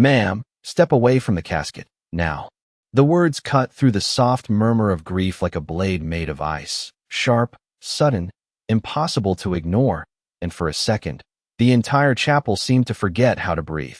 Ma'am, step away from the casket, now. The words cut through the soft murmur of grief like a blade made of ice, sharp, sudden, impossible to ignore, and for a second, the entire chapel seemed to forget how to breathe.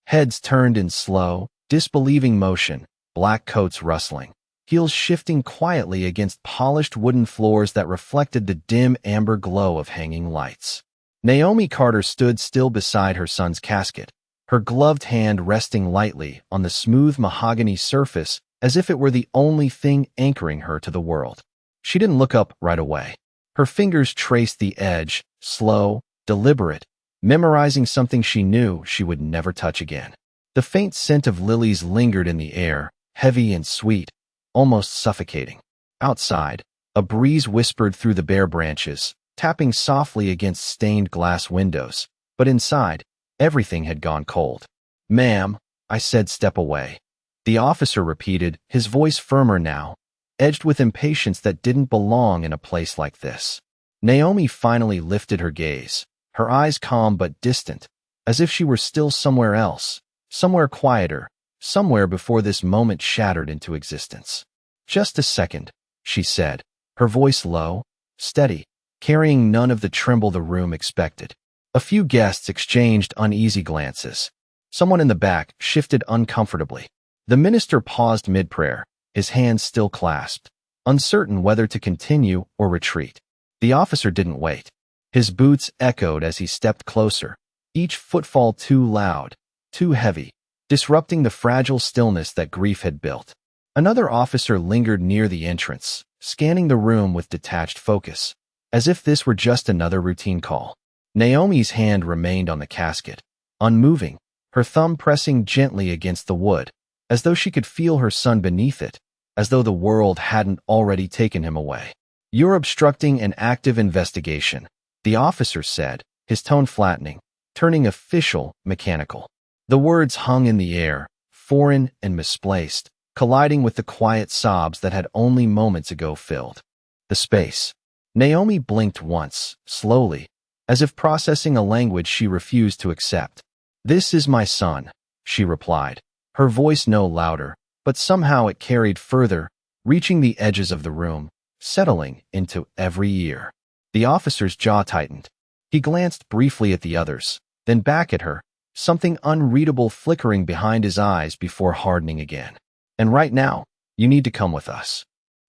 Heads turned in slow, disbelieving motion, black coats rustling, heels shifting quietly against polished wooden floors that reflected the dim amber glow of hanging lights. Naomi Carter stood still beside her son's casket, her gloved hand resting lightly on the smooth mahogany surface as if it were the only thing anchoring her to the world. She didn't look up right away. Her fingers traced the edge, slow, deliberate, memorizing something she knew she would never touch again. The faint scent of lilies lingered in the air, heavy and sweet, almost suffocating. Outside, a breeze whispered through the bare branches, tapping softly against stained glass windows, but inside, everything had gone cold. "Ma'am," I said, "step away." The officer repeated, his voice firmer now, edged with impatience that didn't belong in a place like this. Naomi finally lifted her gaze, her eyes calm but distant, as if she were still somewhere else, somewhere quieter, somewhere before this moment shattered into existence. "Just a second," she said, her voice low, steady, carrying none of the tremble the room expected. A few guests exchanged uneasy glances. Someone in the back shifted uncomfortably. The minister paused mid-prayer, his hands still clasped, uncertain whether to continue or retreat. The officer didn't wait. His boots echoed as he stepped closer, each footfall too loud, too heavy, disrupting the fragile stillness that grief had built. Another officer lingered near the entrance, scanning the room with detached focus, as if this were just another routine call. Naomi's hand remained on the casket, unmoving, her thumb pressing gently against the wood, as though she could feel her son beneath it, as though the world hadn't already taken him away. "You're obstructing an active investigation," the officer said, his tone flattening, turning official, mechanical. The words hung in the air, foreign and misplaced, colliding with the quiet sobs that had only moments ago filled the space. Naomi blinked once, slowly, as if processing a language she refused to accept. "This is my son," she replied, her voice no louder, but somehow it carried further, reaching the edges of the room, settling into every ear. The officer's jaw tightened. He glanced briefly at the others, then back at her, something unreadable flickering behind his eyes before hardening again. "And right now, you need to come with us."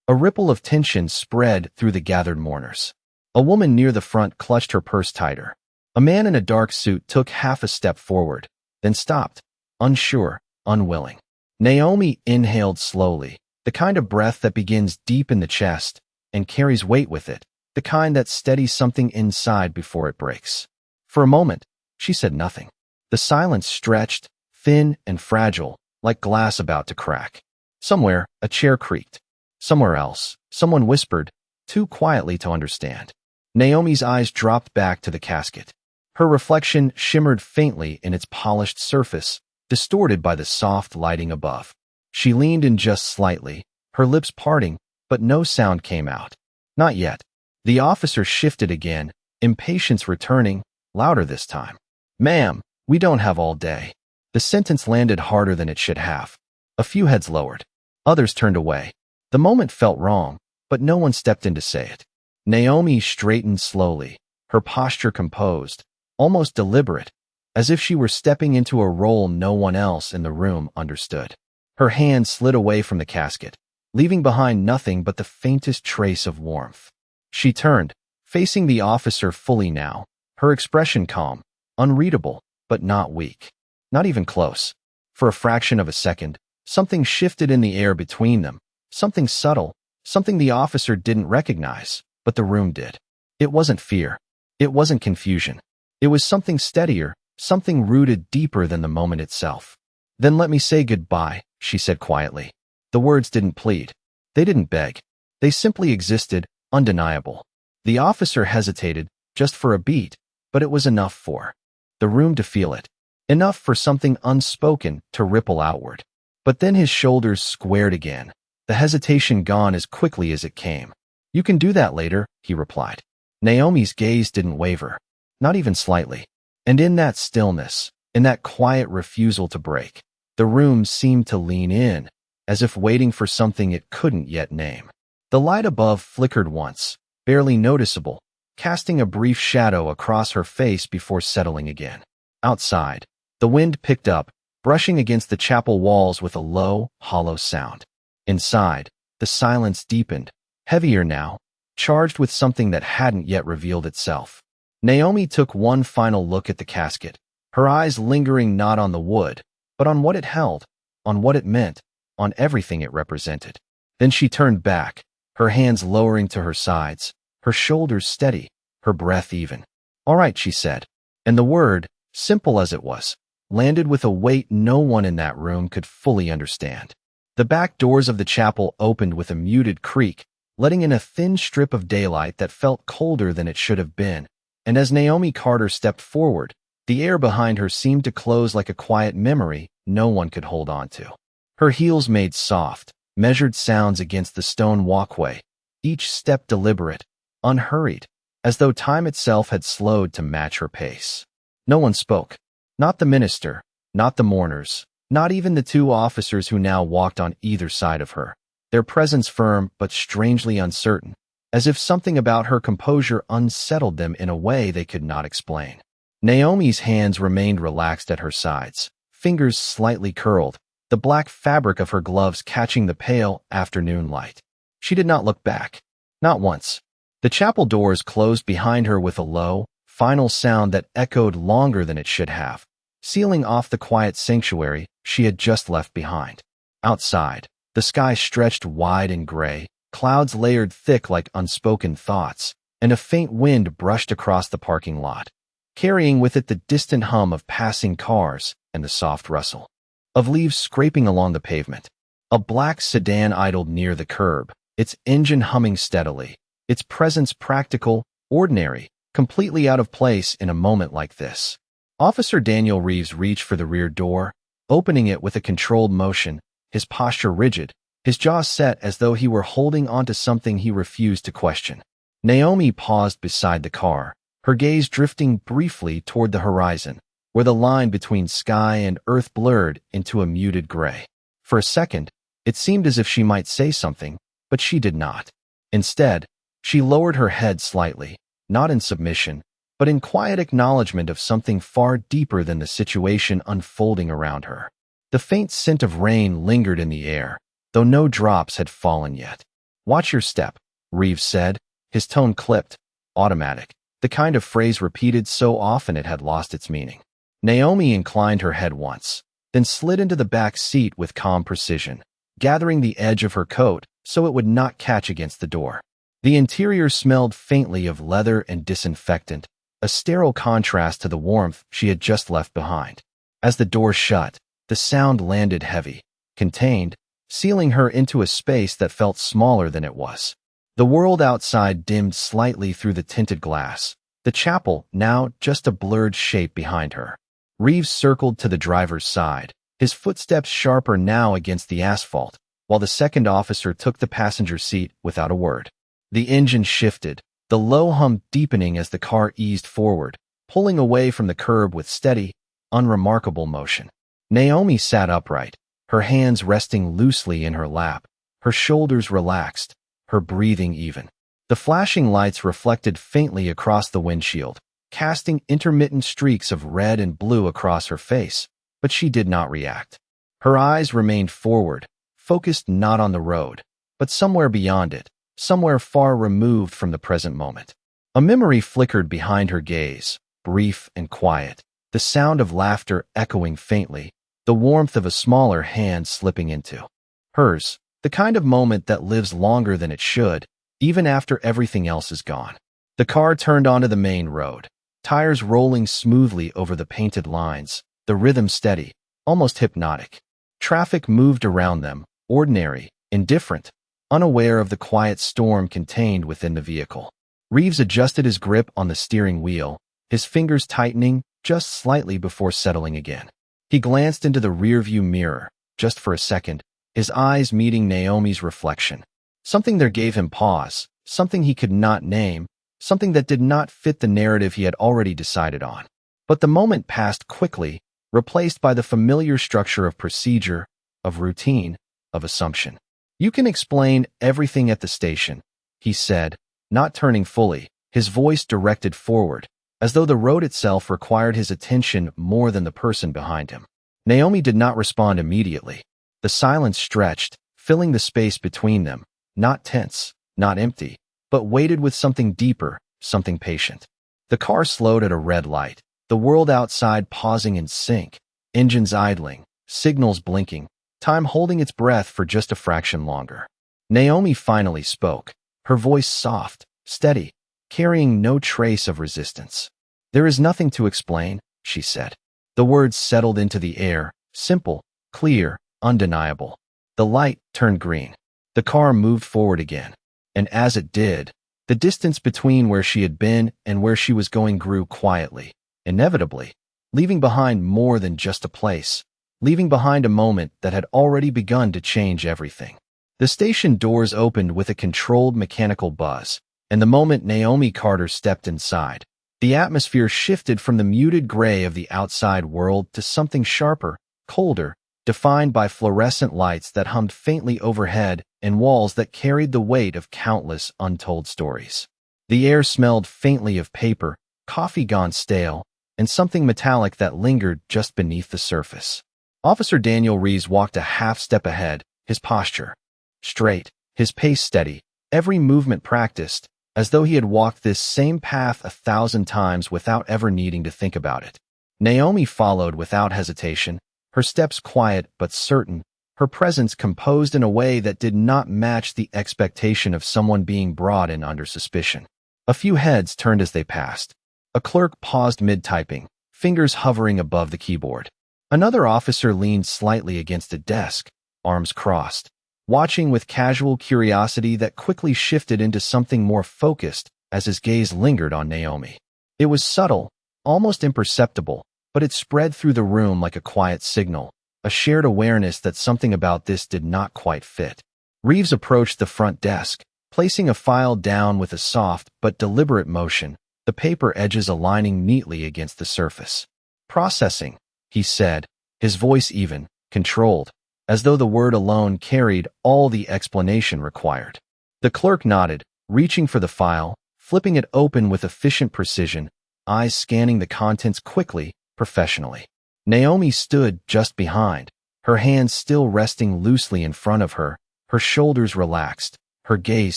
A ripple of tension spread through the gathered mourners. A woman near the front clutched her purse tighter. A man in a dark suit took half a step forward, then stopped, unsure, unwilling. Naomi inhaled slowly, the kind of breath that begins deep in the chest and carries weight with it, the kind that steadies something inside before it breaks. For a moment, she said nothing. The silence stretched, thin and fragile, like glass about to crack. Somewhere, a chair creaked. Somewhere else, someone whispered, too quietly to understand. Naomi's eyes dropped back to the casket. Her reflection shimmered faintly in its polished surface, distorted by the soft lighting above. She leaned in just slightly, her lips parting, but no sound came out. Not yet. The officer shifted again, impatience returning, louder this time. "Ma'am, we don't have all day." The sentence landed harder than it should have. A few heads lowered. Others turned away. The moment felt wrong, but no one stepped in to say it. Naomi straightened slowly, her posture composed, almost deliberate, as if she were stepping into a role no one else in the room understood. Her hand slid away from the casket, leaving behind nothing but the faintest trace of warmth. She turned, facing the officer fully now, her expression calm, unreadable, but not weak. Not even close. For a fraction of a second, something shifted in the air between them, something subtle, something the officer didn't recognize, but the room did. It wasn't fear. It wasn't confusion. It was something steadier, something rooted deeper than the moment itself. "Then let me say goodbye," she said quietly. The words didn't plead. They didn't beg. They simply existed, undeniable. The officer hesitated, just for a beat, but it was enough for the room to feel it. Enough for something unspoken to ripple outward. But then his shoulders squared again, the hesitation gone as quickly as it came. "You can do that later," he replied. Naomi's gaze didn't waver, not even slightly. And in that stillness, In that quiet refusal to break, the room seemed to lean in, as if waiting for something it couldn't yet name. The light above flickered once, barely noticeable, casting a brief shadow across her face before settling again. Outside, the wind picked up, brushing against the chapel walls with a low, hollow sound. Inside, the silence deepened, heavier now, charged with something that hadn't yet revealed itself. Naomi took one final look at the casket, her eyes lingering not on the wood, but on what it held, on what it meant, on everything it represented. Then she turned back, her hands lowering to her sides, her shoulders steady, her breath even. "All right," she said, and the word, simple as it was, landed with a weight no one in that room could fully understand. The back doors of the chapel opened with a muted creak, letting in a thin strip of daylight that felt colder than it should have been, and as Naomi Carter stepped forward, the air behind her seemed to close like a quiet memory no one could hold on to. Her heels made soft, measured sounds against the stone walkway, each step deliberate, unhurried, as though time itself had slowed to match her pace. No one spoke. Not the minister, not the mourners, not even the two officers who now walked on either side of her, their presence firm but strangely uncertain, as if something about her composure unsettled them in a way they could not explain. Naomi's hands remained relaxed at her sides, fingers slightly curled, the black fabric of her gloves catching the pale afternoon light. She did not look back. Not once. The chapel doors closed behind her with a low, final sound that echoed longer than it should have, sealing off the quiet sanctuary she had just left behind. Outside, the sky stretched wide and gray, clouds layered thick like unspoken thoughts, and a faint wind brushed across the parking lot, carrying with it the distant hum of passing cars and the soft rustle of leaves scraping along the pavement. A black sedan idled near the curb, its engine humming steadily, its presence practical, ordinary, completely out of place in a moment like this. Officer Daniel Reeves reached for the rear door, opening it with a controlled motion, his posture rigid, his jaw set as though he were holding onto something he refused to question. Naomi paused beside the car, her gaze drifting briefly toward the horizon, where the line between sky and earth blurred into a muted gray. For a second, it seemed as if she might say something, but she did not. Instead, she lowered her head slightly, not in submission, but in quiet acknowledgement of something far deeper than the situation unfolding around her. The faint scent of rain lingered in the air, though no drops had fallen yet. "Watch your step," Reeves said, his tone clipped, automatic, the kind of phrase repeated so often it had lost its meaning. Naomi inclined her head once, then slid into the back seat with calm precision, gathering the edge of her coat so it would not catch against the door. The interior smelled faintly of leather and disinfectant, a sterile contrast to the warmth she had just left behind. As the door shut, the sound landed heavy, contained, sealing her into a space that felt smaller than it was. The world outside dimmed slightly through the tinted glass, the chapel now just a blurred shape behind her. Reeves circled to the driver's side, his footsteps sharper now against the asphalt, while the second officer took the passenger seat without a word. The engine shifted, the low hum deepening as the car eased forward, pulling away from the curb with steady, unremarkable motion. Naomi sat upright, her hands resting loosely in her lap, her shoulders relaxed, her breathing even. The flashing lights reflected faintly across the windshield, casting intermittent streaks of red and blue across her face, but she did not react. Her eyes remained forward, focused not on the road, but somewhere beyond it, somewhere far removed from the present moment. A memory flickered behind her gaze, brief and quiet, the sound of laughter echoing faintly, the warmth of a smaller hand slipping into hers, the kind of moment that lives longer than it should, even after everything else is gone. The car turned onto the main road, tires rolling smoothly over the painted lines, the rhythm steady, almost hypnotic. Traffic moved around them, ordinary, indifferent, unaware of the quiet storm contained within the vehicle. Reeves adjusted his grip on the steering wheel, his fingers tightening just slightly before settling again. He glanced into the rearview mirror, just for a second, his eyes meeting Naomi's reflection. Something there gave him pause, something he could not name, something that did not fit the narrative he had already decided on. But the moment passed quickly, replaced by the familiar structure of procedure, of routine, of assumption. "You can explain everything at the station," he said, not turning fully, his voice directed forward, as though the road itself required his attention more than the person behind him. Naomi did not respond immediately. The silence stretched, filling the space between them, not tense, not empty, but weighted with something deeper, something patient. The car slowed at a red light, the world outside pausing in sync, engines idling, signals blinking, time holding its breath for just a fraction longer. Naomi finally spoke, her voice soft, steady, carrying no trace of resistance. "There is nothing to explain," she said. The words settled into the air, simple, clear, undeniable. The light turned green. The car moved forward again. And as it did, the distance between where she had been and where she was going grew quietly, inevitably, leaving behind more than just a place, leaving behind a moment that had already begun to change everything. The station doors opened with a controlled mechanical buzz, and the moment Naomi Carter stepped inside, the atmosphere shifted from the muted gray of the outside world to something sharper, colder, defined by fluorescent lights that hummed faintly overhead and walls that carried the weight of countless untold stories. The air smelled faintly of paper, coffee gone stale, and something metallic that lingered just beneath the surface. Officer Daniel Reeves walked a half step ahead, his posture straight, his pace steady, every movement practiced, as though he had walked this same path 1,000 times without ever needing to think about it. Naomi followed without hesitation, her steps quiet but certain, her presence composed in a way that did not match the expectation of someone being brought in under suspicion. A few heads turned as they passed. A clerk paused mid-typing, fingers hovering above the keyboard. Another officer leaned slightly against a desk, arms crossed, watching with casual curiosity that quickly shifted into something more focused as his gaze lingered on Naomi. It was subtle, almost imperceptible, but it spread through the room like a quiet signal, a shared awareness that something about this did not quite fit. Reeves approached the front desk, placing a file down with a soft but deliberate motion, the paper edges aligning neatly against the surface. "Processing," he said, his voice even, controlled, as though the word alone carried all the explanation required. The clerk nodded, reaching for the file, flipping it open with efficient precision, eyes scanning the contents quickly, professionally. Naomi stood just behind, her hands still resting loosely in front of her, her shoulders relaxed, her gaze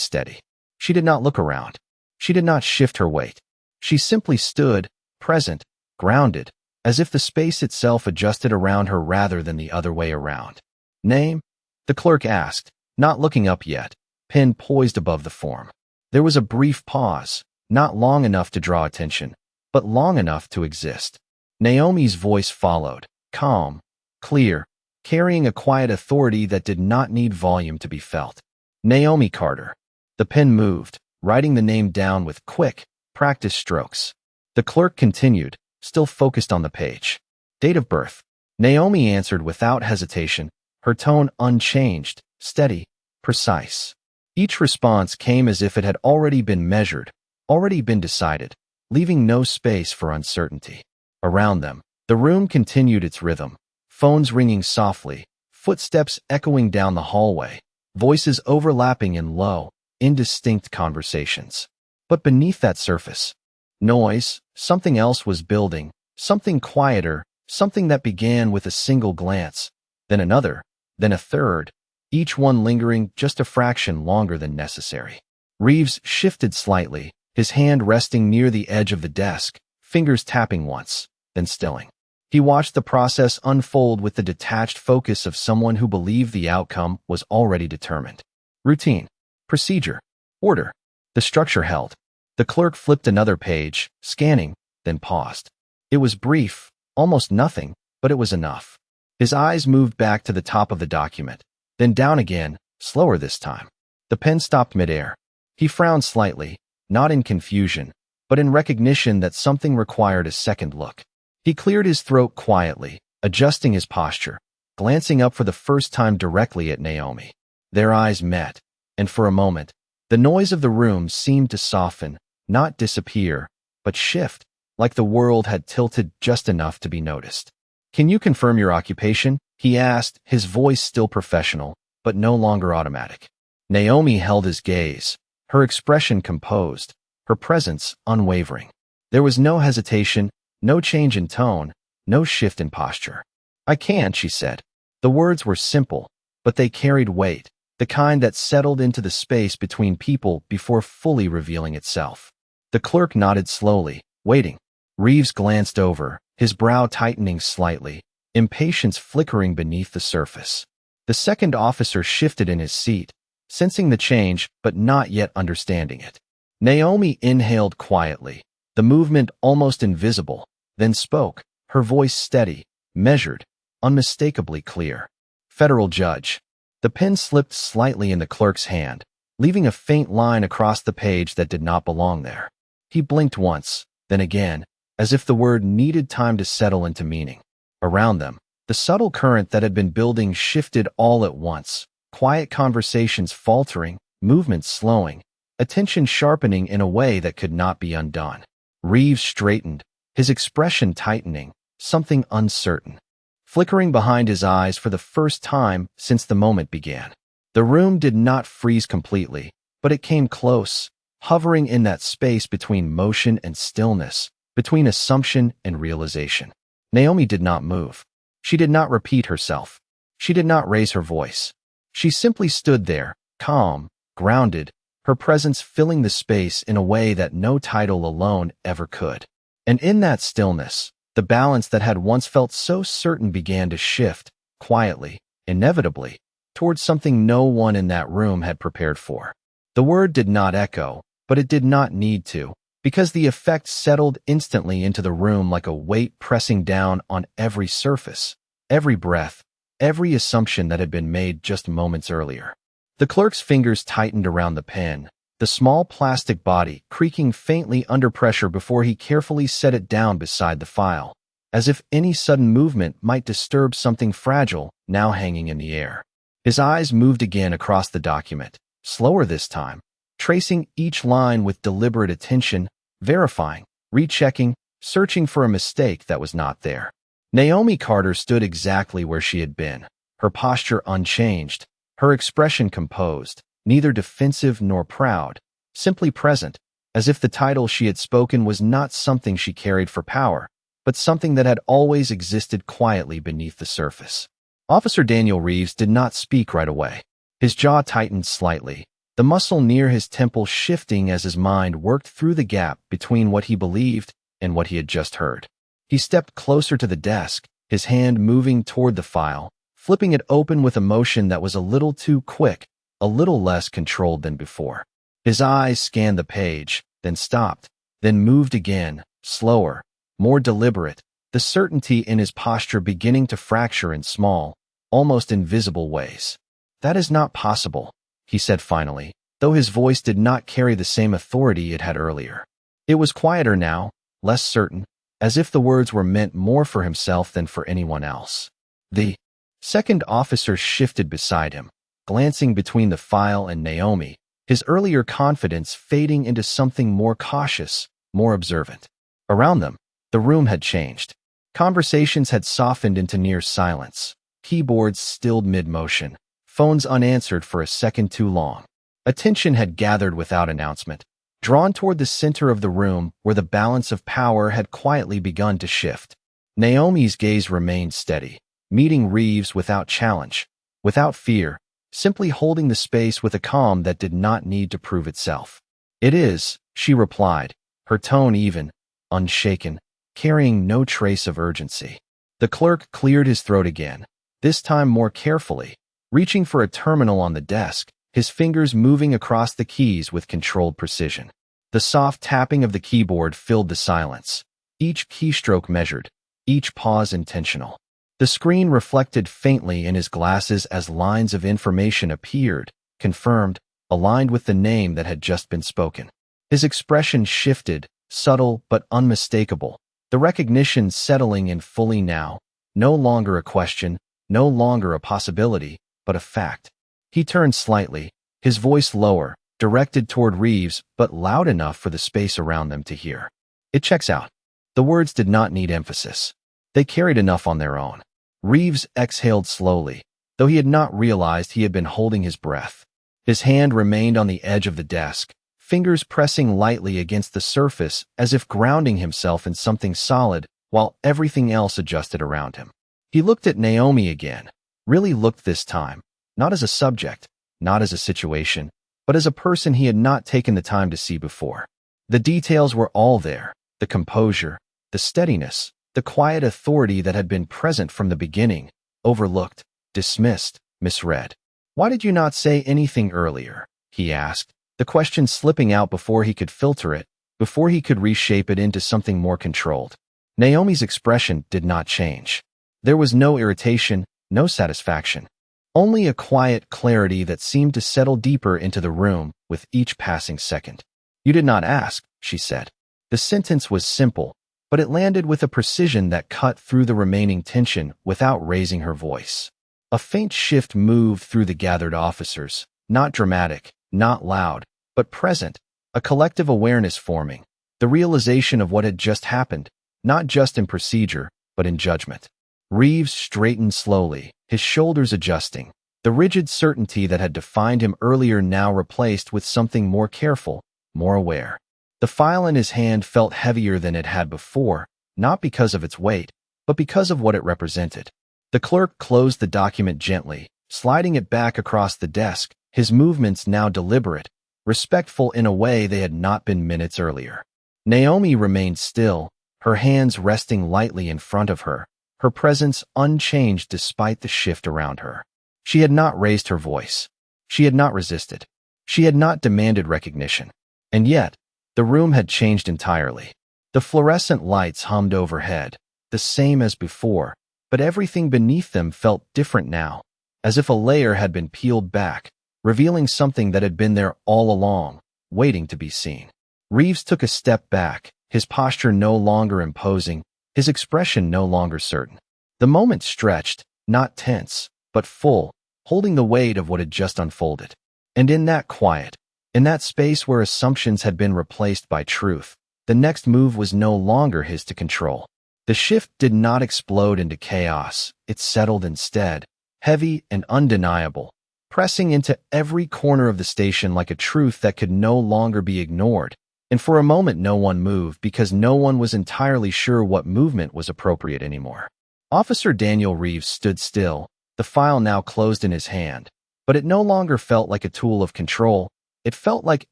steady. She did not look around. She did not shift her weight. She simply stood, present, grounded, as if the space itself adjusted around her rather than the other way around. "Name?" the clerk asked, not looking up yet, pen poised above the form. There was a brief pause, not long enough to draw attention, but long enough to exist. Naomi's voice followed, calm, clear, carrying a quiet authority that did not need volume to be felt. "Naomi Carter." The pen moved, writing the name down with quick, practiced strokes. The clerk continued, still focused on the page. "Date of birth?" Naomi answered without hesitation, her tone unchanged, steady, precise. Each response came as if it had already been measured, already been decided, leaving no space for uncertainty. Around them, the room continued its rhythm, phones ringing softly, footsteps echoing down the hallway, voices overlapping in low, indistinct conversations. But beneath that surface, noise, something else was building, something quieter, something that began with a single glance, then another, then a third, each one lingering just a fraction longer than necessary. Reeves shifted slightly, his hand resting near the edge of the desk, fingers tapping once, then stilling. He watched the process unfold with the detached focus of someone who believed the outcome was already determined. Routine, procedure, order. The structure held. The clerk flipped another page, scanning, then paused. It was brief, almost nothing, but it was enough. His eyes moved back to the top of the document, then down again, slower this time. The pen stopped midair. He frowned slightly, not in confusion, but in recognition that something required a second look. He cleared his throat quietly, adjusting his posture, glancing up for the first time directly at Naomi. Their eyes met, and for a moment, the noise of the room seemed to soften, not disappear, but shift, like the world had tilted just enough to be noticed. "Can you confirm your occupation?" he asked, his voice still professional, but no longer automatic. Naomi held his gaze, her expression composed, her presence unwavering. There was no hesitation, no change in tone, no shift in posture. "I can," she said. The words were simple, but they carried weight, the kind that settled into the space between people before fully revealing itself. The clerk nodded slowly, waiting. Reeves glanced over, his brow tightening slightly, impatience flickering beneath the surface. The second officer shifted in his seat, sensing the change but not yet understanding it. Naomi inhaled quietly, the movement almost invisible, then spoke, her voice steady, measured, unmistakably clear. "Federal judge." The pen slipped slightly in the clerk's hand, leaving a faint line across the page that did not belong there. He blinked once, then again, as if the word needed time to settle into meaning. Around them, the subtle current that had been building shifted all at once, quiet conversations faltering, movements slowing, attention sharpening in a way that could not be undone. Reeves straightened, his expression tightening, something uncertain, flickering behind his eyes for the first time since the moment began. The room did not freeze completely, but it came close, hovering in that space between motion and stillness, between assumption and realization. Naomi did not move. She did not repeat herself. She did not raise her voice. She simply stood there, calm, grounded, her presence filling the space in a way that no title alone ever could. And in that stillness, the balance that had once felt so certain began to shift, quietly, inevitably, towards something no one in that room had prepared for. The word did not echo, but it did not need to, because the effect settled instantly into the room like a weight pressing down on every surface, every breath, every assumption that had been made just moments earlier. The clerk's fingers tightened around the pen, the small plastic body creaking faintly under pressure before he carefully set it down beside the file, as if any sudden movement might disturb something fragile now hanging in the air. His eyes moved again across the document, slower this time, tracing each line with deliberate attention, verifying, rechecking, searching for a mistake that was not there. Naomi Carter stood exactly where she had been, her posture unchanged, her expression composed, neither defensive nor proud, simply present, as if the title she had spoken was not something she carried for power, but something that had always existed quietly beneath the surface. Officer Daniel Reeves did not speak right away. His jaw tightened slightly, the muscle near his temple shifting as his mind worked through the gap between what he believed and what he had just heard. He stepped closer to the desk, his hand moving toward the file, flipping it open with a motion that was a little too quick, a little less controlled than before. His eyes scanned the page, then stopped, then moved again, slower, more deliberate, the certainty in his posture beginning to fracture in small, almost invisible ways. "That is not possible," he said finally, though his voice did not carry the same authority it had earlier. It was quieter now, less certain, as if the words were meant more for himself than for anyone else. The second officer shifted beside him, glancing between the file and Naomi, his earlier confidence fading into something more cautious, more observant. Around them, the room had changed. Conversations had softened into near silence, keyboards stilled mid-motion, phones unanswered for a second too long. Attention had gathered without announcement, drawn toward the center of the room where the balance of power had quietly begun to shift. Naomi's gaze remained steady, meeting Reeves without challenge, without fear, simply holding the space with a calm that did not need to prove itself. "It is," she replied, her tone even, unshaken, carrying no trace of urgency. The clerk cleared his throat again, this time more carefully, reaching for a terminal on the desk, his fingers moving across the keys with controlled precision. The soft tapping of the keyboard filled the silence, each keystroke measured, each pause intentional. The screen reflected faintly in his glasses as lines of information appeared, confirmed, aligned with the name that had just been spoken. His expression shifted, subtle but unmistakable, the recognition settling in fully now, no longer a question, no longer a possibility, but a fact. He turned slightly, his voice lower, directed toward Reeves, but loud enough for the space around them to hear. "It checks out." The words did not need emphasis. They carried enough on their own. Reeves exhaled slowly, though he had not realized he had been holding his breath. His hand remained on the edge of the desk, fingers pressing lightly against the surface as if grounding himself in something solid while everything else adjusted around him. He looked at Naomi again, really looked this time, not as a subject, not as a situation, but as a person he had not taken the time to see before. The details were all there, the composure, the steadiness, the quiet authority that had been present from the beginning, overlooked, dismissed, misread. "Why did you not say anything earlier?" he asked, the question slipping out before he could filter it, before he could reshape it into something more controlled. Naomi's expression did not change. There was no irritation, no satisfaction. Only a quiet clarity that seemed to settle deeper into the room with each passing second. "You did not ask," she said. The sentence was simple, but it landed with a precision that cut through the remaining tension without raising her voice. A faint shift moved through the gathered officers, not dramatic, not loud, but present, a collective awareness forming, the realization of what had just happened, not just in procedure, but in judgment. Reeves straightened slowly, his shoulders adjusting, the rigid certainty that had defined him earlier now replaced with something more careful, more aware. The file in his hand felt heavier than it had before, not because of its weight, but because of what it represented. The clerk closed the document gently, sliding it back across the desk, his movements now deliberate, respectful in a way they had not been minutes earlier. Naomi remained still, her hands resting lightly in front of her, her presence unchanged despite the shift around her. She had not raised her voice. She had not resisted. She had not demanded recognition. And yet, the room had changed entirely. The fluorescent lights hummed overhead, the same as before, but everything beneath them felt different now, as if a layer had been peeled back, revealing something that had been there all along, waiting to be seen. Reeves took a step back, his posture no longer imposing, his expression no longer certain. The moment stretched, not tense, but full, holding the weight of what had just unfolded. And in that quiet, in that space where assumptions had been replaced by truth, the next move was no longer his to control. The shift did not explode into chaos, it settled instead, heavy and undeniable, pressing into every corner of the station like a truth that could no longer be ignored. And for a moment no one moved because no one was entirely sure what movement was appropriate anymore. Officer Daniel Reeves stood still, the file now closed in his hand, but it no longer felt like a tool of control. It felt like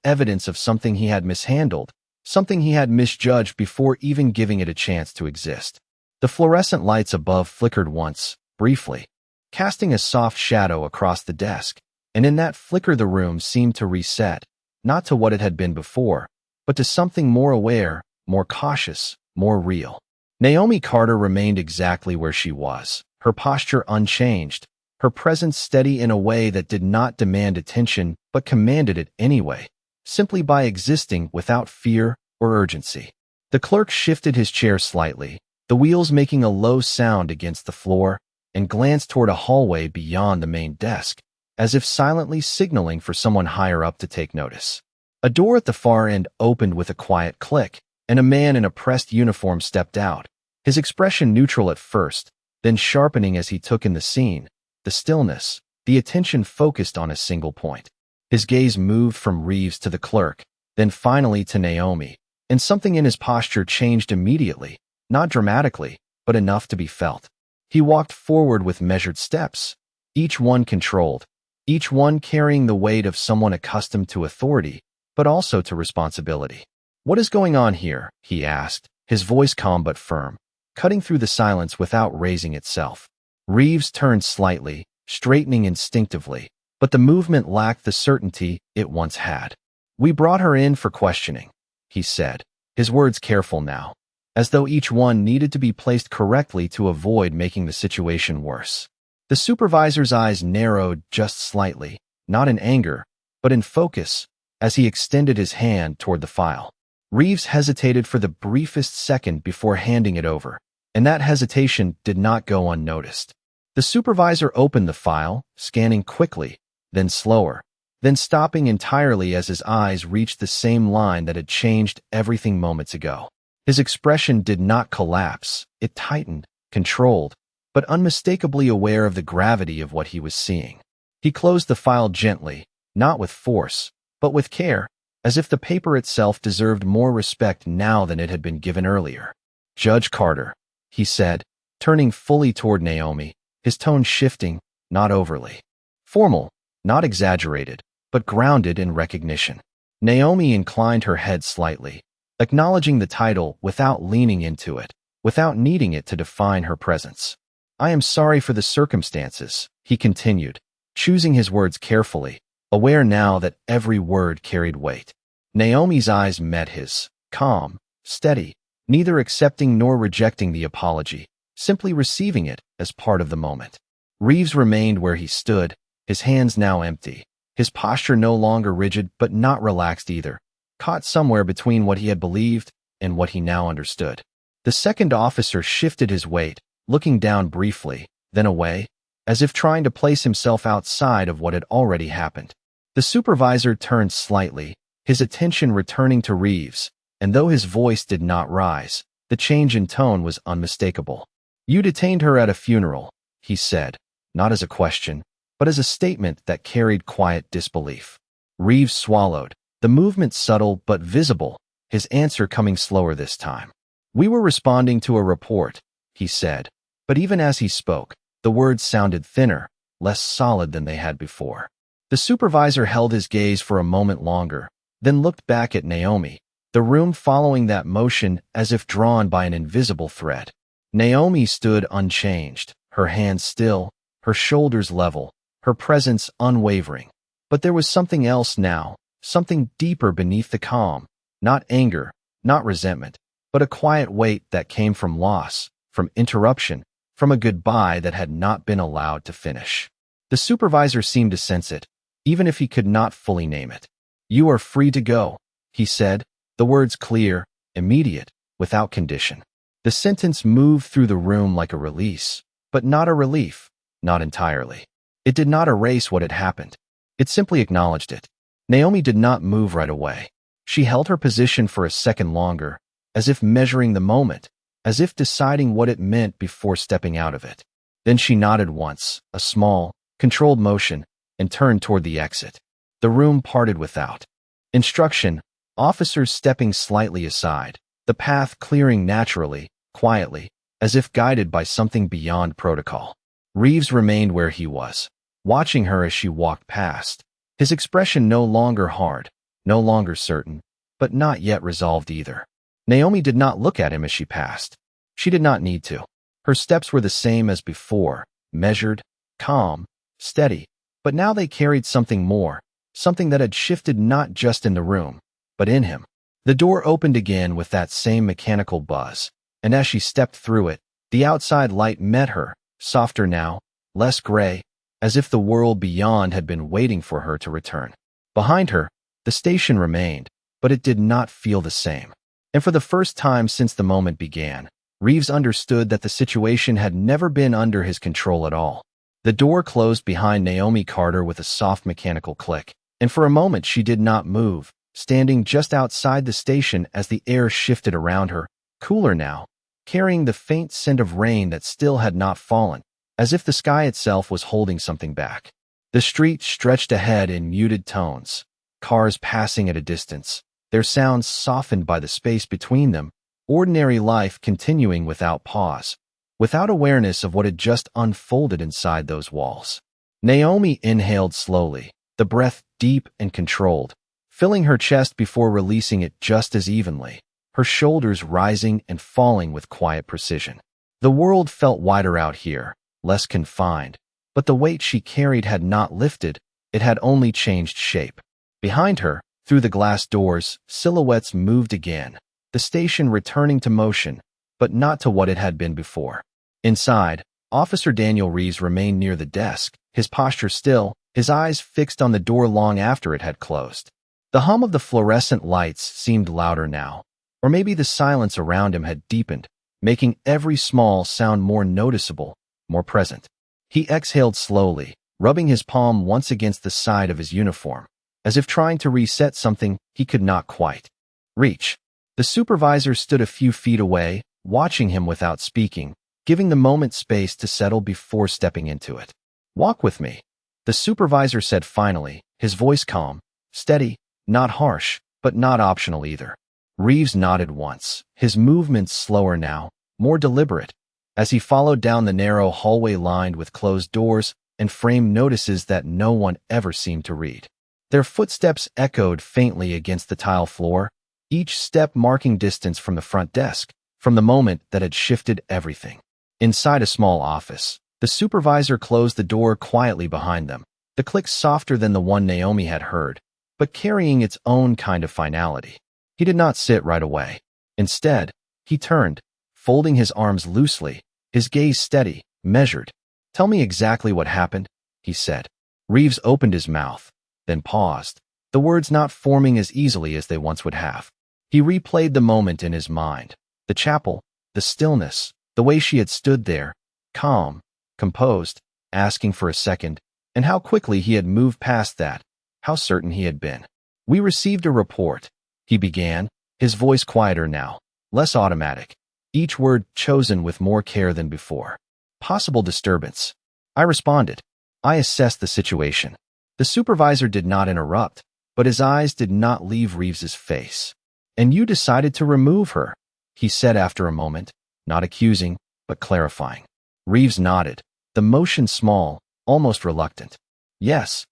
evidence of something he had mishandled, something he had misjudged before even giving it a chance to exist. The fluorescent lights above flickered once, briefly, casting a soft shadow across the desk, and in that flicker the room seemed to reset, not to what it had been before, but to something more aware, more cautious, more real. Naomi Carter remained exactly where she was, her posture unchanged, her presence steady in a way that did not demand attention but commanded it anyway, simply by existing without fear or urgency. The clerk shifted his chair slightly, the wheels making a low sound against the floor, and glanced toward a hallway beyond the main desk, as if silently signaling for someone higher up to take notice. A door at the far end opened with a quiet click, and a man in a pressed uniform stepped out, his expression neutral at first, then sharpening as he took in the scene, the stillness, the attention focused on a single point. His gaze moved from Reeves to the clerk, then finally to Naomi, and something in his posture changed immediately, not dramatically, but enough to be felt. He walked forward with measured steps, each one controlled, each one carrying the weight of someone accustomed to authority, but also to responsibility. "What is going on here?" he asked, his voice calm but firm, cutting through the silence without raising itself. Reeves turned slightly, straightening instinctively, but the movement lacked the certainty it once had. "We brought her in for questioning," he said, his words careful now, as though each one needed to be placed correctly to avoid making the situation worse. The supervisor's eyes narrowed just slightly, not in anger, but in focus, as he extended his hand toward the file. Reeves hesitated for the briefest second before handing it over, and that hesitation did not go unnoticed. The supervisor opened the file, scanning quickly, then slower, then stopping entirely as his eyes reached the same line that had changed everything moments ago. His expression did not collapse, it tightened, controlled, but unmistakably aware of the gravity of what he was seeing. He closed the file gently, not with force, but with care, as if the paper itself deserved more respect now than it had been given earlier. "Judge Carter," he said, turning fully toward Naomi, his tone shifting, not overly formal, not exaggerated, but grounded in recognition. Naomi inclined her head slightly, acknowledging the title without leaning into it, without needing it to define her presence. "I am sorry for the circumstances," he continued, choosing his words carefully, aware now that every word carried weight. Naomi's eyes met his, calm, steady, neither accepting nor rejecting the apology, simply receiving it as part of the moment. Reeves remained where he stood, his hands now empty, his posture no longer rigid but not relaxed either, caught somewhere between what he had believed and what he now understood. The second officer shifted his weight, looking down briefly, then away, as if trying to place himself outside of what had already happened. The supervisor turned slightly, his attention returning to Reeves, and though his voice did not rise, the change in tone was unmistakable. "You detained her at a funeral," he said, not as a question, but as a statement that carried quiet disbelief. Reeves swallowed, the movement subtle but visible, his answer coming slower this time. "We were responding to a report," he said, but even as he spoke, the words sounded thinner, less solid than they had before. The supervisor held his gaze for a moment longer, then looked back at Naomi, the room following that motion as if drawn by an invisible thread. Naomi stood unchanged, her hands still, her shoulders level, her presence unwavering. But there was something else now, something deeper beneath the calm, not anger, not resentment, but a quiet weight that came from loss, from interruption, from a goodbye that had not been allowed to finish. The supervisor seemed to sense it, even if he could not fully name it. "You are free to go," he said, the words clear, immediate, without condition. The sentence moved through the room like a release, but not a relief, not entirely. It did not erase what had happened. It simply acknowledged it. Naomi did not move right away. She held her position for a second longer, as if measuring the moment, as if deciding what it meant before stepping out of it. Then she nodded once, a small, controlled motion, and turned toward the exit. The room parted without instruction, officers stepping slightly aside, the path clearing naturally, quietly, as if guided by something beyond protocol. Reeves remained where he was, watching her as she walked past, his expression no longer hard, no longer certain, but not yet resolved either. Naomi did not look at him as she passed. She did not need to. Her steps were the same as before, measured, calm, steady, but now they carried something more, something that had shifted not just in the room, but in him. The door opened again with that same mechanical buzz, and as she stepped through it, the outside light met her, softer now, less gray, as if the world beyond had been waiting for her to return. Behind her, the station remained, but it did not feel the same. And for the first time since the moment began, Reeves understood that the situation had never been under his control at all. The door closed behind Naomi Carter with a soft mechanical click, and for a moment she did not move, standing just outside the station as the air shifted around her, cooler now, carrying the faint scent of rain that still had not fallen, as if the sky itself was holding something back. The street stretched ahead in muted tones, cars passing at a distance, their sounds softened by the space between them, ordinary life continuing without pause, without awareness of what had just unfolded inside those walls. Naomi inhaled slowly, the breath deep and controlled, filling her chest before releasing it just as evenly, her shoulders rising and falling with quiet precision. The world felt wider out here, less confined, but the weight she carried had not lifted, it had only changed shape. Behind her, through the glass doors, silhouettes moved again, the station returning to motion, but not to what it had been before. Inside, Officer Daniel Reeves remained near the desk, his posture still, his eyes fixed on the door long after it had closed. The hum of the fluorescent lights seemed louder now, or maybe the silence around him had deepened, making every small sound more noticeable, more present. He exhaled slowly, rubbing his palm once against the side of his uniform, as if trying to reset something he could not quite reach. The supervisor stood a few feet away, watching him without speaking, giving the moment space to settle before stepping into it. "Walk with me," the supervisor said finally, his voice calm, steady, not harsh, but not optional either. Reeves nodded once, his movements slower now, more deliberate, as he followed down the narrow hallway lined with closed doors and framed notices that no one ever seemed to read. Their footsteps echoed faintly against the tile floor, each step marking distance from the front desk, from the moment that had shifted everything. Inside a small office, the supervisor closed the door quietly behind them, the click softer than the one Naomi had heard, but carrying its own kind of finality. He did not sit right away. Instead, he turned, folding his arms loosely, his gaze steady, measured. "Tell me exactly what happened," he said. Reeves opened his mouth, then paused, the words not forming as easily as they once would have. He replayed the moment in his mind. The chapel, the stillness, the way she had stood there, calm, composed, asking for a second, and how quickly he had moved past that, how certain he had been. "We received a report," he began, his voice quieter now, less automatic, each word chosen with more care than before. "Possible disturbance." I responded. I assessed the situation. The supervisor did not interrupt, but his eyes did not leave Reeves's face. "And you decided to remove her," he said after a moment, not accusing, but clarifying. Reeves nodded, the motion small, almost reluctant. "Yes."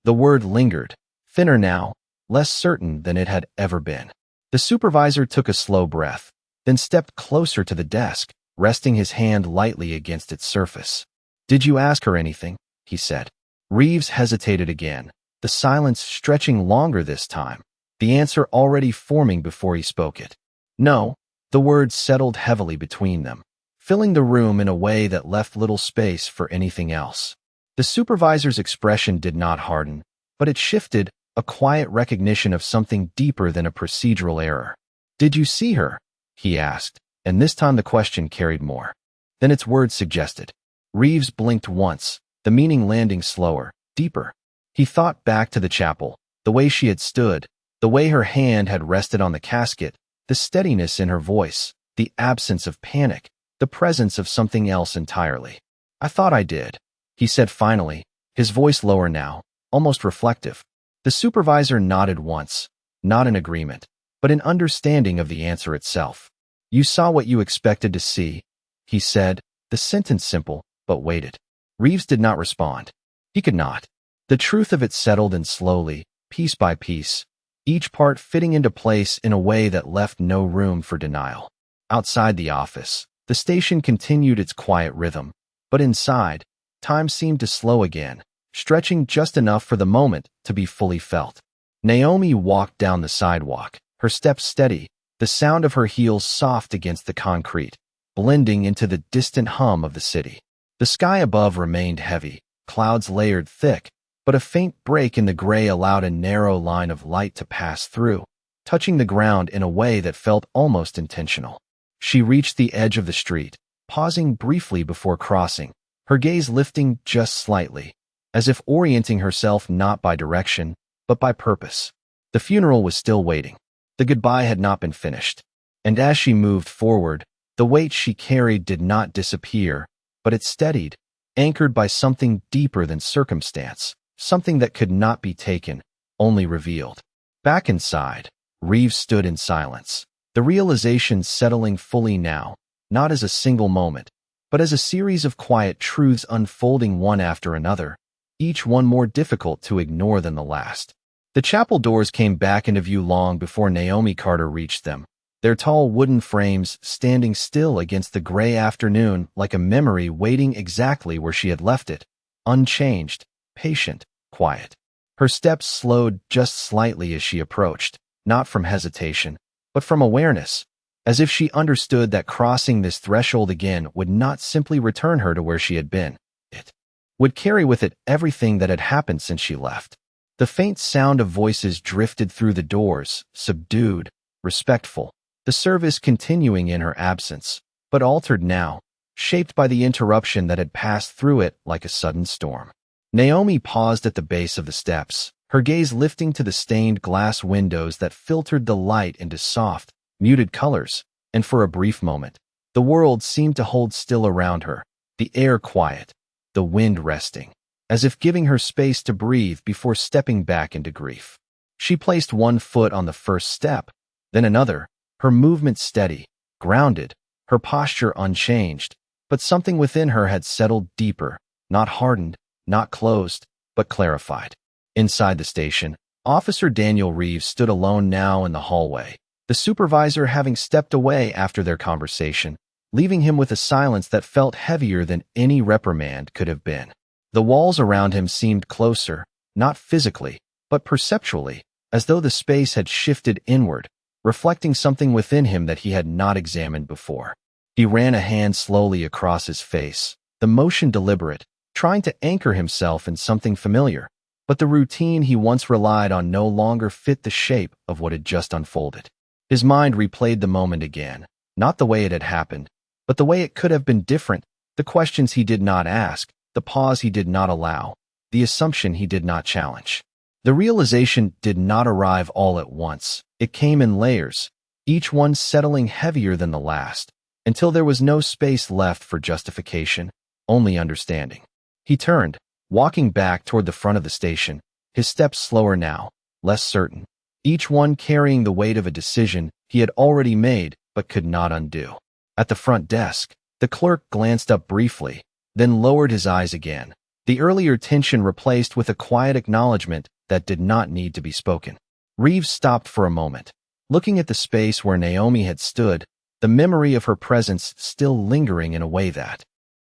The word lingered, thinner now, less certain than it had ever been. The supervisor took a slow breath, then stepped closer to the desk, resting his hand lightly against its surface. "Did you ask her anything?" he said. Reeves hesitated again, the silence stretching longer this time, the answer already forming before he spoke it. "No." The words settled heavily between them, filling the room in a way that left little space for anything else. The supervisor's expression did not harden, but it shifted, a quiet recognition of something deeper than a procedural error. "Did you see her?" he asked, and this time the question carried more than its words suggested. Reeves blinked once, the meaning landing slower, deeper. He thought back to the chapel, the way she had stood, the way her hand had rested on the casket, the steadiness in her voice, the absence of panic, the presence of something else entirely. "I thought I did," he said finally, his voice lower now, almost reflective. The supervisor nodded once, not in agreement, but in understanding of the answer itself. "You saw what you expected to see," he said, the sentence simple, but weighted. Reeves did not respond. He could not. The truth of it settled in slowly, piece by piece, each part fitting into place in a way that left no room for denial. Outside the office, the station continued its quiet rhythm, but inside, time seemed to slow again, stretching just enough for the moment to be fully felt. Naomi walked down the sidewalk, her steps steady, the sound of her heels soft against the concrete, blending into the distant hum of the city. The sky above remained heavy, clouds layered thick, but a faint break in the gray allowed a narrow line of light to pass through, touching the ground in a way that felt almost intentional. She reached the edge of the street, pausing briefly before crossing, her gaze lifting just slightly, as if orienting herself not by direction, but by purpose. The funeral was still waiting. The goodbye had not been finished. And as she moved forward, the weight she carried did not disappear, but it steadied, anchored by something deeper than circumstance, something that could not be taken, only revealed. Back inside, Reeves stood in silence, the realization settling fully now, not as a single moment, but as a series of quiet truths unfolding one after another, each one more difficult to ignore than the last. The chapel doors came back into view long before Naomi Carter reached them, their tall wooden frames standing still against the gray afternoon like a memory waiting exactly where she had left it, unchanged, patient, quiet. Her steps slowed just slightly as she approached, not from hesitation, but from awareness, as if she understood that crossing this threshold again would not simply return her to where she had been. It would carry with it everything that had happened since she left. The faint sound of voices drifted through the doors, subdued, respectful, the service continuing in her absence, but altered now, shaped by the interruption that had passed through it like a sudden storm. Naomi paused at the base of the steps, her gaze lifting to the stained glass windows that filtered the light into soft, muted colors, and for a brief moment, The world seemed to hold still around her, the air quiet, the wind resting, as if giving her space to breathe before stepping back into grief. She placed one foot on the first step, then another, her movement steady, grounded, her posture unchanged, but something within her had settled deeper, not hardened, not closed, but clarified. Inside the station, Officer Daniel Reeves stood alone now in the hallway, the supervisor having stepped away after their conversation, leaving him with a silence that felt heavier than any reprimand could have been. The walls around him seemed closer, not physically, but perceptually, as though the space had shifted inward, reflecting something within him that he had not examined before. He ran a hand slowly across his face, the motion deliberate, trying to anchor himself in something familiar, but the routine he once relied on no longer fit the shape of what had just unfolded. His mind replayed the moment again, not the way it had happened, but the way it could have been different, the questions he did not ask, the pause he did not allow, the assumption he did not challenge. The realization did not arrive all at once. It came in layers, each one settling heavier than the last, until there was no space left for justification, only understanding. He turned, walking back toward the front of the station, his steps slower now, less certain, each one carrying the weight of a decision he had already made but could not undo. At the front desk, the clerk glanced up briefly, then lowered his eyes again, the earlier tension replaced with a quiet acknowledgement that did not need to be spoken. Reeves stopped for a moment, looking at the space where Naomi had stood, the memory of her presence still lingering in a way that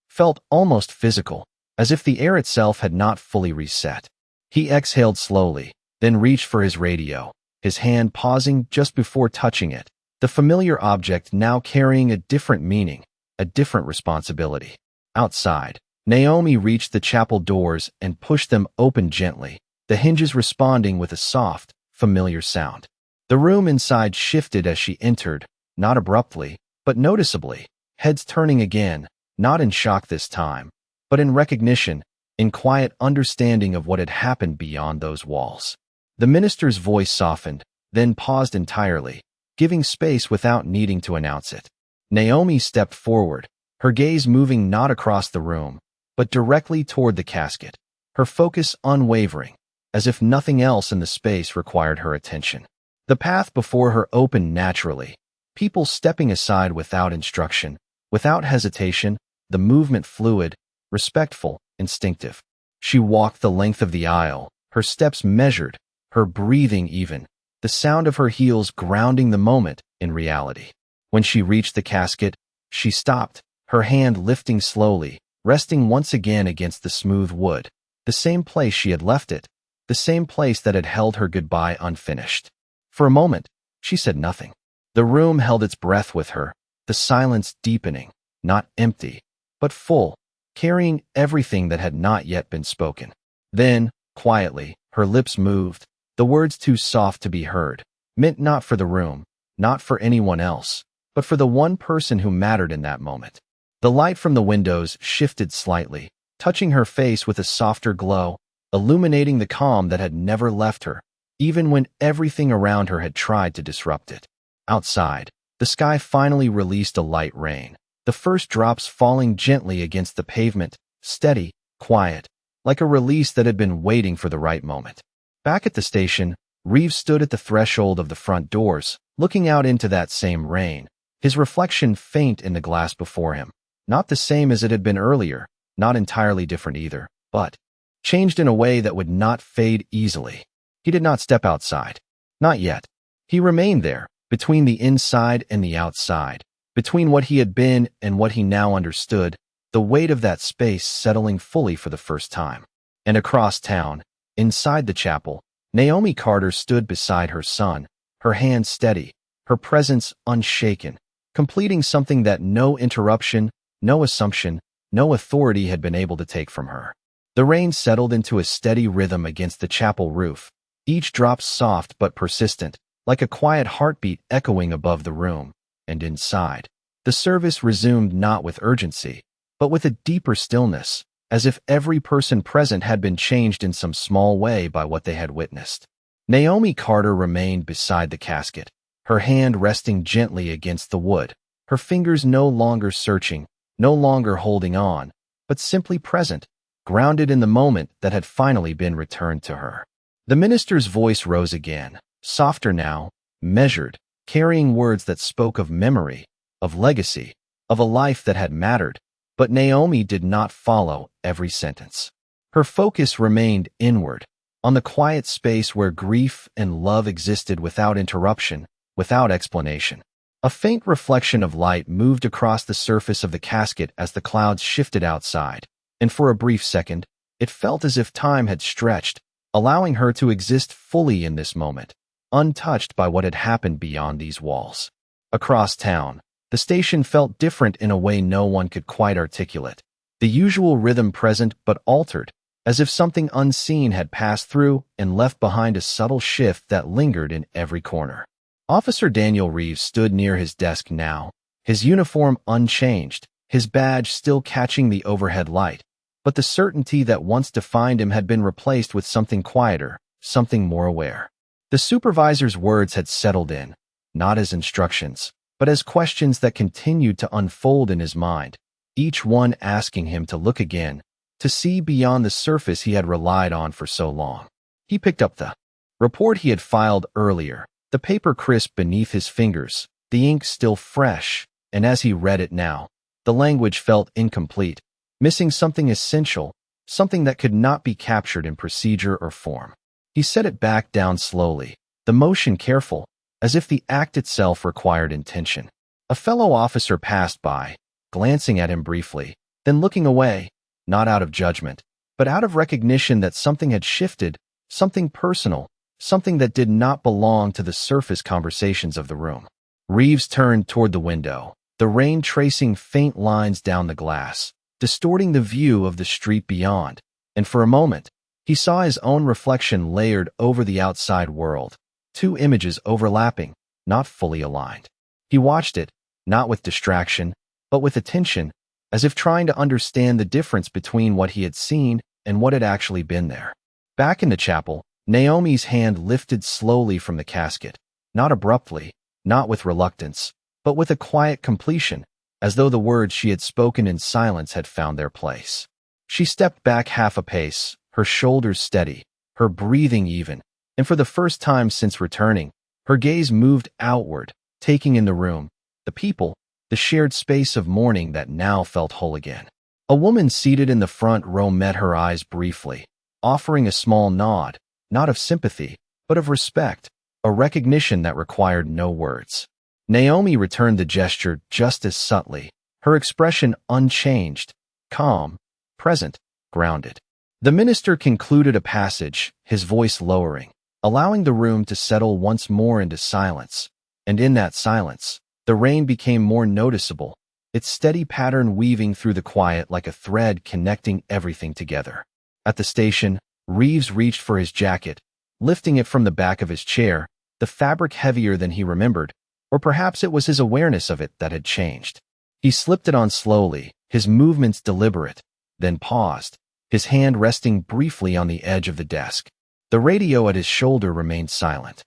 felt almost physical, as if the air itself had not fully reset. He exhaled slowly, then reached for his radio, his hand pausing just before touching it, the familiar object now carrying a different meaning, a different responsibility. Outside, Naomi reached the chapel doors and pushed them open gently, the hinges responding with a soft, familiar sound. The room inside shifted as she entered, not abruptly, but noticeably, heads turning again, not in shock this time, but in recognition, in quiet understanding of what had happened beyond those walls. The minister's voice softened, then paused entirely, giving space without needing to announce it. Naomi stepped forward, her gaze moving not across the room, but directly toward the casket, her focus unwavering, as if nothing else in the space required her attention. The path before her opened naturally, people stepping aside without instruction, without hesitation, the movement fluid, respectful, instinctive. She walked the length of the aisle, her steps measured, her breathing even, the sound of her heels grounding the moment in reality. When she reached the casket, she stopped, her hand lifting slowly, resting once again against the smooth wood, the same place she had left it, the same place that had held her goodbye unfinished. For a moment, she said nothing. The room held its breath with her, the silence deepening, not empty, but full, carrying everything that had not yet been spoken. Then, quietly, her lips moved, the words too soft to be heard, meant not for the room, not for anyone else, but for the one person who mattered in that moment. The light from the windows shifted slightly, touching her face with a softer glow, illuminating the calm that had never left her, even when everything around her had tried to disrupt it. Outside, the sky finally released a light rain, the first drops falling gently against the pavement, steady, quiet, like a release that had been waiting for the right moment. Back at the station, Reeves stood at the threshold of the front doors, looking out into that same rain, his reflection faint in the glass before him. Not the same as it had been earlier, not entirely different either, but changed in a way that would not fade easily. He did not step outside. Not yet. He remained there, between the inside and the outside, between what he had been and what he now understood, the weight of that space settling fully for the first time. And across town, inside the chapel, Naomi Carter stood beside her son, her hand steady, her presence unshaken, completing something that no interruption, no assumption, no authority had been able to take from her. The rain settled into a steady rhythm against the chapel roof, each drop soft but persistent, like a quiet heartbeat echoing above the room. And inside, the service resumed not with urgency, but with a deeper stillness, as if every person present had been changed in some small way by what they had witnessed. Naomi Carter remained beside the casket, her hand resting gently against the wood, her fingers no longer searching, no longer holding on, but simply present, grounded in the moment that had finally been returned to her. The minister's voice rose again, softer now, measured, carrying words that spoke of memory, of legacy, of a life that had mattered, but Naomi did not follow every sentence. Her focus remained inward, on the quiet space where grief and love existed without interruption, without explanation. A faint reflection of light moved across the surface of the casket as the clouds shifted outside, and for a brief second, it felt as if time had stretched, allowing her to exist fully in this moment, untouched by what had happened beyond these walls. Across town, the station felt different in a way no one could quite articulate. The usual rhythm present but altered, as if something unseen had passed through and left behind a subtle shift that lingered in every corner. Officer Daniel Reeves stood near his desk now, his uniform unchanged, his badge still catching the overhead light, but the certainty that once defined him had been replaced with something quieter, something more aware. The supervisor's words had settled in, not as instructions, but as questions that continued to unfold in his mind, each one asking him to look again, to see beyond the surface he had relied on for so long. He picked up the report he had filed earlier, the paper crisp beneath his fingers, the ink still fresh, and as he read it now, the language felt incomplete, missing something essential, something that could not be captured in procedure or form. He set it back down slowly, the motion careful, as if the act itself required intention. A fellow officer passed by, glancing at him briefly, then looking away, not out of judgment, but out of recognition that something had shifted, something personal, something that did not belong to the surface conversations of the room. Reeves turned toward the window, the rain tracing faint lines down the glass, distorting the view of the street beyond, and for a moment, he saw his own reflection layered over the outside world, two images overlapping, not fully aligned. He watched it, not with distraction, but with attention, as if trying to understand the difference between what he had seen and what had actually been there. Back in the chapel, Naomi's hand lifted slowly from the casket, not abruptly, not with reluctance, but with a quiet completion, as though the words she had spoken in silence had found their place. She stepped back half a pace, her shoulders steady, her breathing even, and for the first time since returning, her gaze moved outward, taking in the room, the people, the shared space of mourning that now felt whole again. A woman seated in the front row met her eyes briefly, offering a small nod, not of sympathy, but of respect, a recognition that required no words. Naomi returned the gesture just as subtly, her expression unchanged, calm, present, grounded. The minister concluded a passage, his voice lowering, allowing the room to settle once more into silence, and in that silence, the rain became more noticeable, its steady pattern weaving through the quiet like a thread connecting everything together. At the station, Reeves reached for his jacket, lifting it from the back of his chair, the fabric heavier than he remembered, or perhaps it was his awareness of it that had changed. He slipped it on slowly, his movements deliberate, then paused, his hand resting briefly on the edge of the desk. The radio at his shoulder remained silent,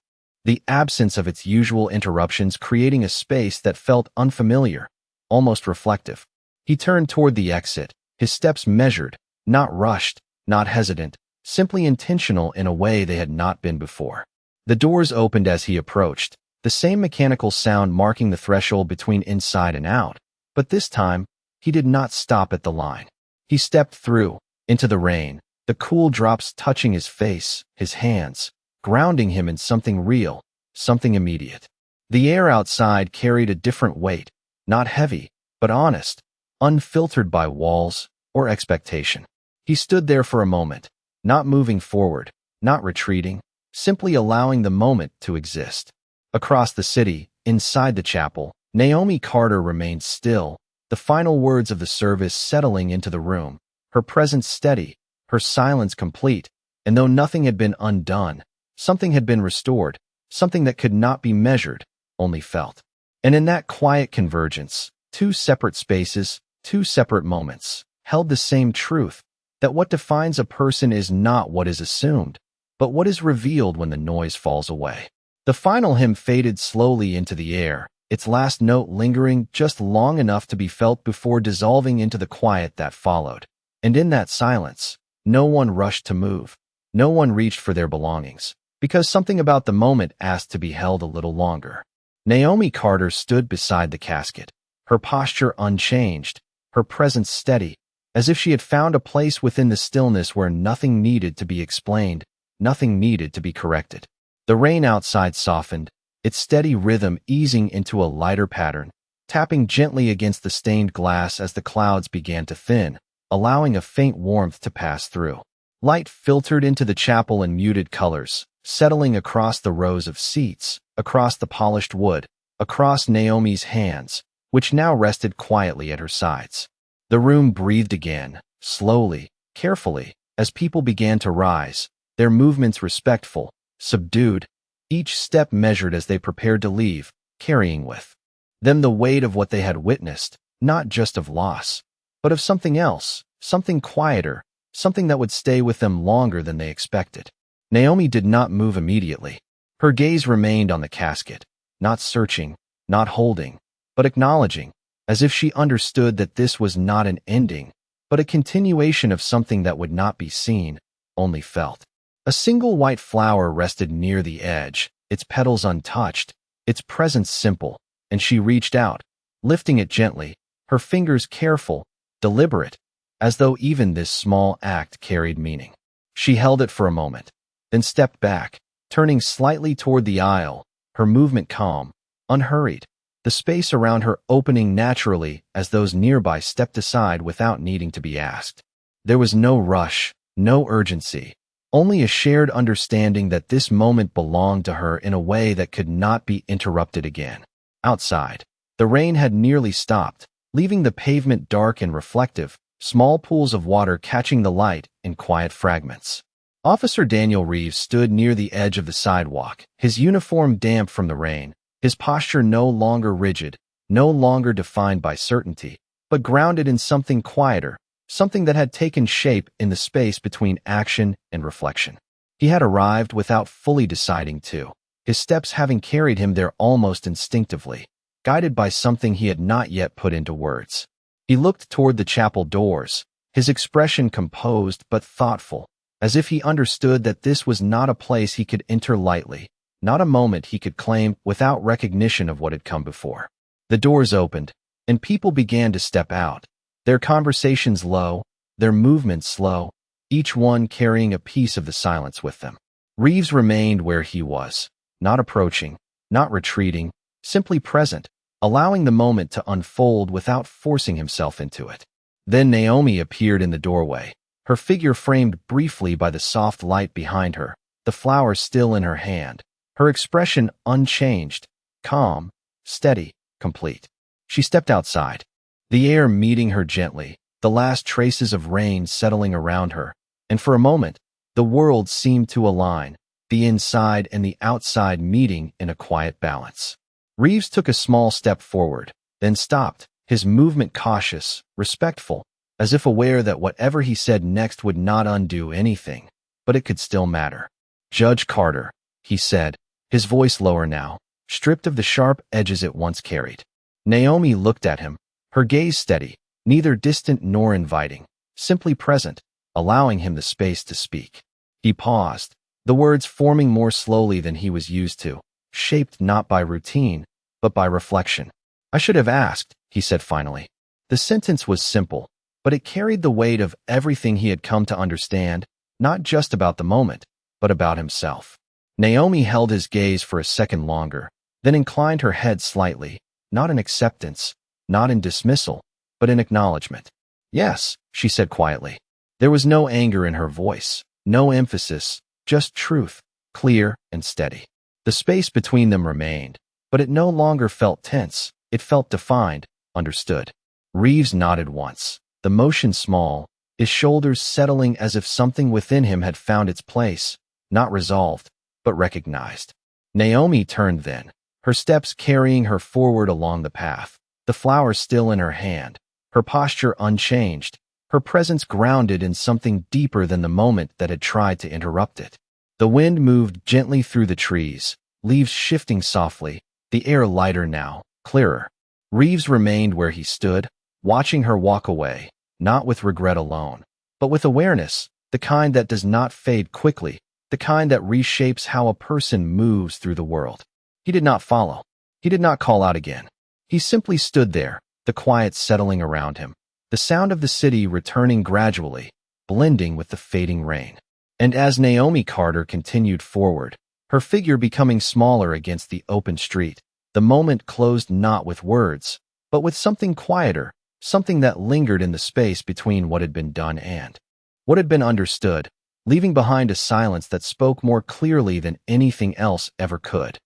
the absence of its usual interruptions creating a space that felt unfamiliar, almost reflective. He turned toward the exit, his steps measured, not rushed, not hesitant, simply intentional in a way they had not been before. The doors opened as he approached, the same mechanical sound marking the threshold between inside and out, but this time, he did not stop at the line. He stepped through, into the rain, the cool drops touching his face, his hands, grounding him in something real, something immediate. The air outside carried a different weight, not heavy, but honest, unfiltered by walls or expectation. He stood there for a moment, not moving forward, not retreating, simply allowing the moment to exist. Across the city, inside the chapel, Naomi Carter remained still, the final words of the service settling into the room, her presence steady, her silence complete, and though nothing had been undone, something had been restored, something that could not be measured, only felt. And in that quiet convergence, two separate spaces, two separate moments, held the same truth, that what defines a person is not what is assumed, but what is revealed when the noise falls away. The final hymn faded slowly into the air, its last note lingering just long enough to be felt before dissolving into the quiet that followed. And in that silence, no one rushed to move. No one reached for their belongings, because something about the moment asked to be held a little longer. Naomi Carter stood beside the casket, her posture unchanged, her presence steady, as if she had found a place within the stillness where nothing needed to be explained, nothing needed to be corrected. The rain outside softened, its steady rhythm easing into a lighter pattern, tapping gently against the stained glass as the clouds began to thin, allowing a faint warmth to pass through. Light filtered into the chapel in muted colors, settling across the rows of seats, across the polished wood, across Naomi's hands, which now rested quietly at her sides. The room breathed again, slowly, carefully, as people began to rise, their movements respectful, subdued, each step measured as they prepared to leave, carrying with them the weight of what they had witnessed, not just of loss, but of something else, something quieter, something that would stay with them longer than they expected. Naomi did not move immediately. Her gaze remained on the casket, not searching, not holding, but acknowledging, as if she understood that this was not an ending, but a continuation of something that would not be seen, only felt. A single white flower rested near the edge, its petals untouched, its presence simple, and she reached out, lifting it gently, her fingers careful, deliberate, as though even this small act carried meaning. She held it for a moment, then stepped back, turning slightly toward the aisle, her movement calm, unhurried, the space around her opening naturally as those nearby stepped aside without needing to be asked. There was no rush, no urgency, only a shared understanding that this moment belonged to her in a way that could not be interrupted again. Outside, the rain had nearly stopped, leaving the pavement dark and reflective, small pools of water catching the light in quiet fragments. Officer Daniel Reeves stood near the edge of the sidewalk, his uniform damp from the rain, his posture no longer rigid, no longer defined by certainty, but grounded in something quieter, something that had taken shape in the space between action and reflection. He had arrived without fully deciding to, his steps having carried him there almost instinctively, guided by something he had not yet put into words. He looked toward the chapel doors, his expression composed but thoughtful, as if he understood that this was not a place he could enter lightly, not a moment he could claim without recognition of what had come before. The doors opened, and people began to step out, their conversations low, their movements slow, each one carrying a piece of the silence with them. Reeves remained where he was, not approaching, not retreating, simply present, allowing the moment to unfold without forcing himself into it. Then Naomi appeared in the doorway, her figure framed briefly by the soft light behind her, the flower still in her hand, her expression unchanged, calm, steady, complete. She stepped outside, the air meeting her gently, the last traces of rain settling around her, and for a moment, the world seemed to align, the inside and the outside meeting in a quiet balance. Reeves took a small step forward, then stopped, his movement cautious, respectful, as if aware that whatever he said next would not undo anything, but it could still matter. "Judge Carter," he said, his voice lower now, stripped of the sharp edges it once carried. Naomi looked at him, her gaze steady, neither distant nor inviting, simply present, allowing him the space to speak. He paused, the words forming more slowly than he was used to, shaped not by routine, but by reflection. "I should have asked," he said finally. The sentence was simple, but it carried the weight of everything he had come to understand, not just about the moment, but about himself. Naomi held his gaze for a second longer, then inclined her head slightly, not in acceptance, not in dismissal, but in acknowledgement. "Yes," she said quietly. There was no anger in her voice, no emphasis, just truth, clear and steady. The space between them remained, but it no longer felt tense, it felt defined, understood. Reeves nodded once, the motion small, his shoulders settling as if something within him had found its place, not resolved, but recognized. Naomi turned then, her steps carrying her forward along the path, the flower still in her hand, her posture unchanged, her presence grounded in something deeper than the moment that had tried to interrupt it. The wind moved gently through the trees, leaves shifting softly, the air lighter now, clearer. Reeves remained where he stood, watching her walk away, not with regret alone, but with awareness, the kind that does not fade quickly, the kind that reshapes how a person moves through the world. He did not follow. He did not call out again. He simply stood there, the quiet settling around him, the sound of the city returning gradually, blending with the fading rain. And as Naomi Carter continued forward, her figure becoming smaller against the open street, the moment closed not with words, but with something quieter, something that lingered in the space between what had been done and what had been understood, leaving behind a silence that spoke more clearly than anything else ever could.